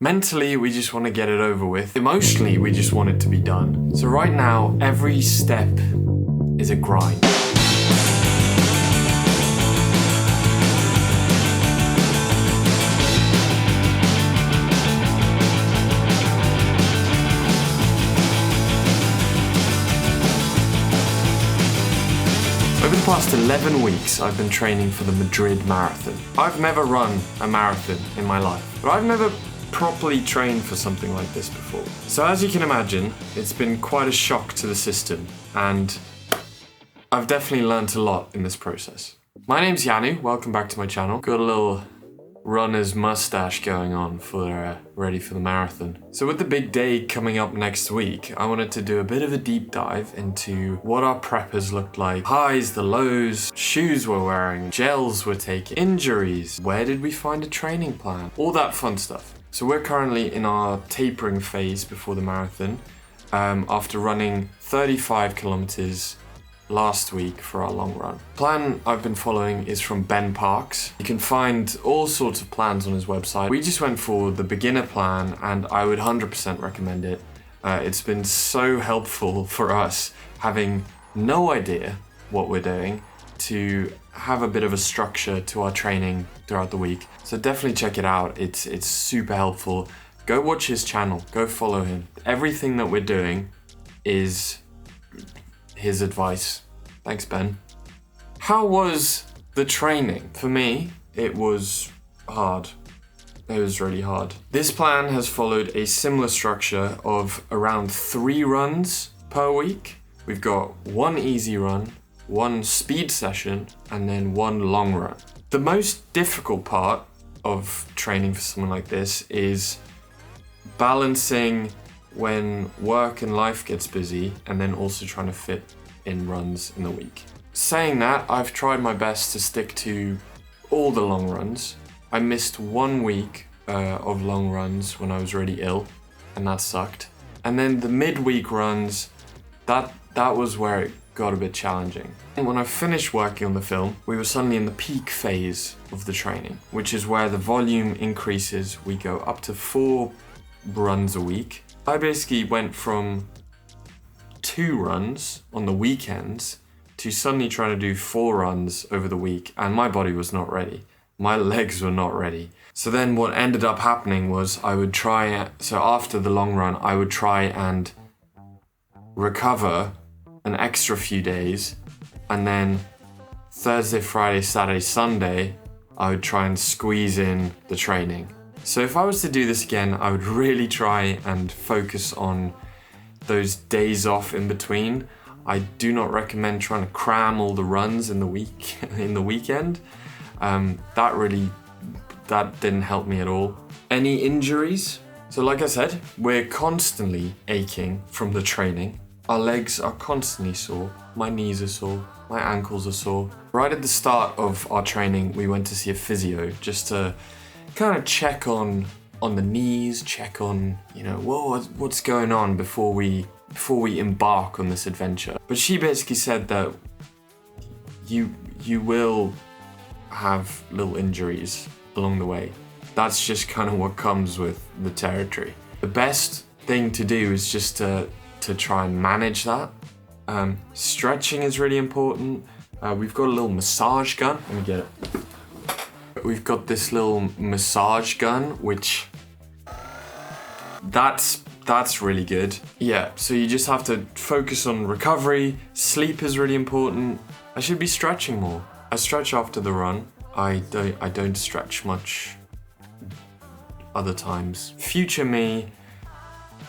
Mentally, we just want to get it over with. Emotionally, we just want it to be done. So right now, every step is a grind. Over the past 11 weeks, I've been training for the Madrid Marathon. I've never run a marathon in my life, but I've never properly trained for something like this before. So as you can imagine, it's been quite a shock to the system, and I've definitely learnt a lot in this process. My name's Janoux, welcome back to my channel. Got a little runner's mustache going on for ready for the marathon. So with the big day coming up next week, I wanted to do a bit of a deep dive into what our preppers looked like, highs, the lows, shoes we're wearing, gels we're taking, injuries, where did we find a training plan, all that fun stuff. So we're currently in our tapering phase before the marathon, after running 35 kilometers last week for our long run. Plan I've been following is from Ben Parks. You can find all sorts of plans on his website. We just went for the beginner plan and I would 100% recommend it. It's been so helpful for us having no idea what we're doing to have a bit of a structure to our training throughout the week. So definitely check it out. It's super helpful. Go watch his channel, go follow him. Everything that we're doing is his advice. Thanks, Ben. How was the training? For me, it was hard. It was really hard. This plan has followed a similar structure of around 3 runs per week. We've got 1 easy run, 1 speed session, and then 1 long run. The most difficult part of training for someone like this is balancing when work and life gets busy and then also trying to fit in runs in the week. Saying that, I've tried my best to stick to all the long runs. I missed 1 week of long runs when I was really ill, and that sucked. And then the midweek runs, that was where it got a bit challenging. And when I finished working on the film, we were suddenly in the peak phase of the training, which is where the volume increases. We go up to 4 runs a week. I basically went from 2 runs on the weekends to suddenly trying to do 4 runs over the week, and my body was not ready. My legs were not ready. So then what ended up happening was so after the long run, I would try and recover an extra few days, and then Thursday, Friday, Saturday, Sunday, I would try and squeeze in the training. So if I was to do this again, I would really try and focus on those days off in between. I do not recommend trying to cram all the runs in the week, in the weekend. That didn't help me at all. Any injuries? So like I said, we're constantly aching from the training. Our legs are constantly sore. My knees are sore. My ankles are sore. Right at the start of our training, we went to see a physio just to kind of check on the knees, check on, what's going on before we embark on this adventure. But she basically said that you will have little injuries along the way. That's just kind of what comes with the territory. The best thing to do is just to try and manage that. Stretching is really important. We've got a little massage gun. Let me get it. We've got this little massage gun, which that's really good. Yeah, so you just have to focus on recovery. Sleep is really important. I should be stretching more. I stretch after the run. I don't stretch much other times. Future me,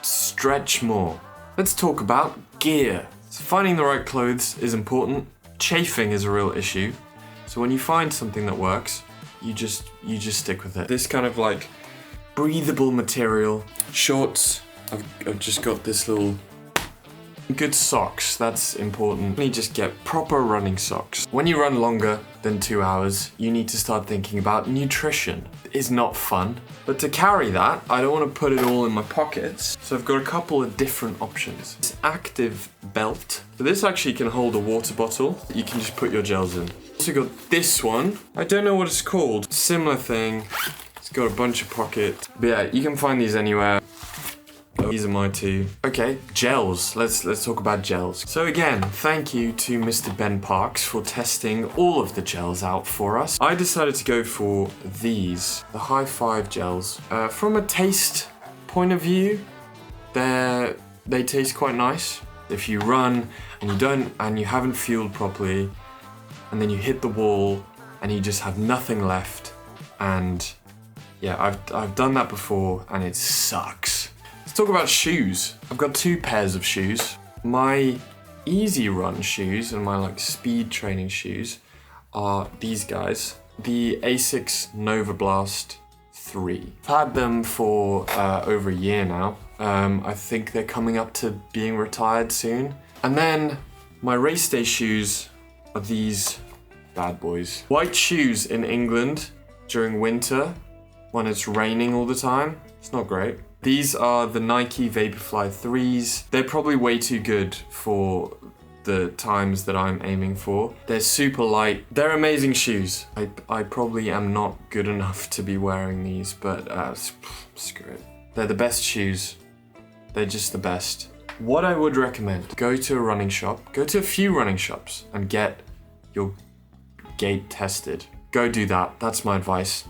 stretch more. Let's talk about gear. So finding the right clothes is important. Chafing is a real issue. So when you find something that works, you just stick with it. This kind of like breathable material. Shorts, I've just got this little good socks, that's important. You just get proper running socks. When you run longer than 2 hours, you need to start thinking about nutrition. It's not fun. But to carry that, I don't want to put it all in my pockets. So I've got a couple of different options. This active belt. So this actually can hold a water bottle. You can just put your gels in. Also got this one. I don't know what it's called. Similar thing. It's got a bunch of pockets. But yeah, you can find these anywhere. These are my two. Okay, gels. Let's talk about gels. So again, thank you to Mr. Ben Parks for testing all of the gels out for us. I decided to go for these, the High Five gels. From a taste point of view, they taste quite nice. If you run and you haven't fueled properly, and then you hit the wall and you just have nothing left, and yeah, I've done that before and it sucks. Let's talk about shoes. I've got two pairs of shoes. My easy run shoes and my like speed training shoes are these guys, the Asics Nova Blast 3. I've had them for over a year now. I think they're coming up to being retired soon. And then my race day shoes are these bad boys. White shoes in England during winter when it's raining all the time. It's not great. These are the Nike Vaporfly 3s. They're probably way too good for the times that I'm aiming for. They're super light. They're amazing shoes. I probably am not good enough to be wearing these, but screw it. They're the best shoes. They're just the best. What I would recommend, go to a running shop, go to a few running shops and get your gait tested. Go do that, that's my advice.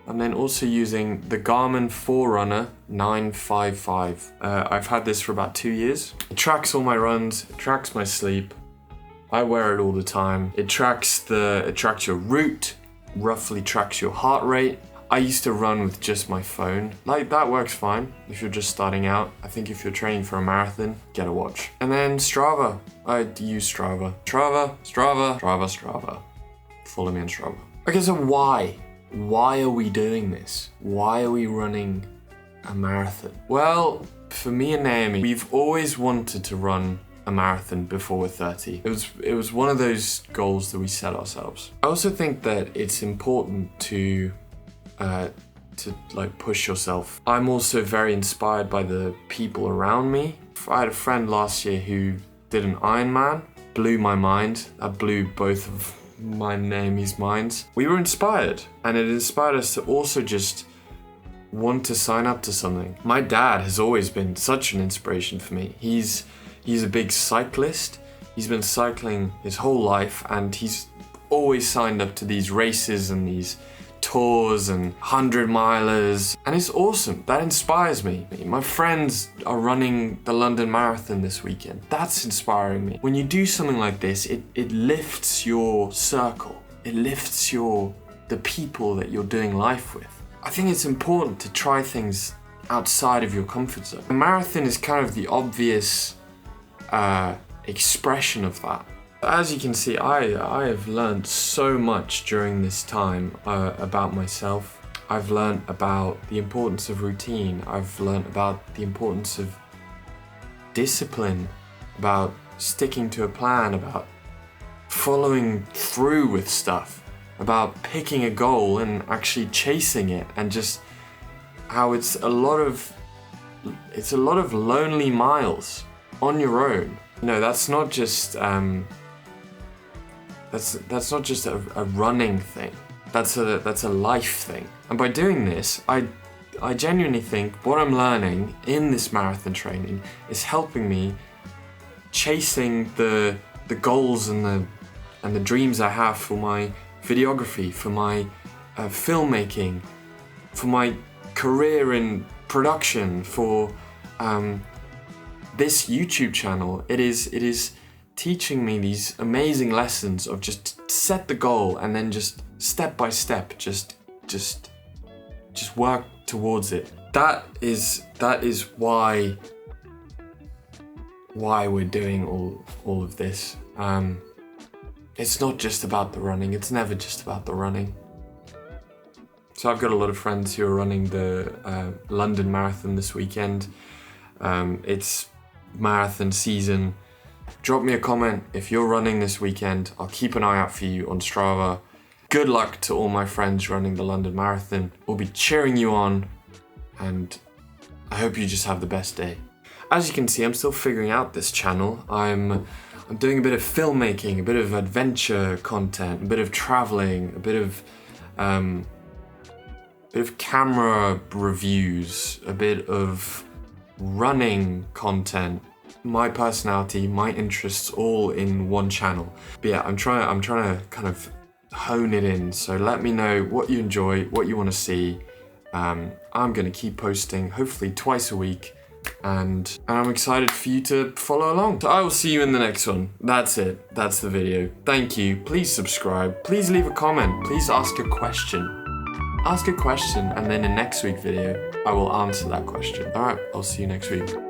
And then also using the Garmin Forerunner 955. I've had this for about 2 years. It tracks all my runs, it tracks my sleep. I wear it all the time. It tracks your route, roughly tracks your heart rate. I used to run with just my phone. Like, that works fine if you're just starting out. I think if you're training for a marathon, get a watch. And then Strava. I use Strava. Strava. Follow me on Strava. Okay, so why? Why are we doing this? Why are we running a marathon? Well, for me and Naomi, we've always wanted to run a marathon before we're 30. It was one of those goals that we set ourselves. I also think that it's important to like push yourself. I'm also very inspired by the people around me. I had a friend last year who did an Ironman. Blew my mind. That blew both of my and Naomi's minds. We were inspired, and it inspired us to also just want to sign up to something. My dad has always been such an inspiration for me. He's a big cyclist. He's been cycling his whole life, and he's always signed up to these races and these tours and 100-milers, and it's awesome. That inspires me. My friends are running the London Marathon this weekend. That's inspiring me. When you do something like this, it lifts your circle. It lifts the people that you're doing life with. I think it's important to try things outside of your comfort zone. The marathon is kind of the obvious expression of that. As you can see, I have learned so much during this time about myself. I've learned about the importance of routine. I've learned about the importance of discipline, about sticking to a plan, about following through with stuff, about picking a goal and actually chasing it, and just how it's a lot of lonely miles on your own. No, that's not just that's not just a running thing. That's a life thing. And by doing this, I genuinely think what I'm learning in this marathon training is helping me chasing the goals and the dreams I have for my videography, for my filmmaking, for my career in production, for this YouTube channel. It is teaching me these amazing lessons of just set the goal and then just step by step, just work towards it. That is why we're doing all of this. It's not just about the running. It's never just about the running. So I've got a lot of friends who are running the London Marathon this weekend. It's marathon season. Drop me a comment if you're running this weekend. I'll keep an eye out for you on Strava. Good luck to all my friends running the London Marathon. We'll be cheering you on, and I hope you just have the best day. As you can see, I'm still figuring out this channel. I'm doing a bit of filmmaking, a bit of adventure content, a bit of traveling, a bit of bit of camera reviews, a bit of running content, my personality, my interests, all in one channel. But yeah, I'm trying to kind of hone it in. So let me know what you enjoy, what you want to see. I'm gonna keep posting, hopefully twice a week, and I'm excited for you to follow along. So I will see you in the next one. That's it. That's the video. Thank you. Please subscribe. Please leave a comment. Please ask a question. Ask a question, and then in next week's video, I will answer that question. All right, I'll see you next week.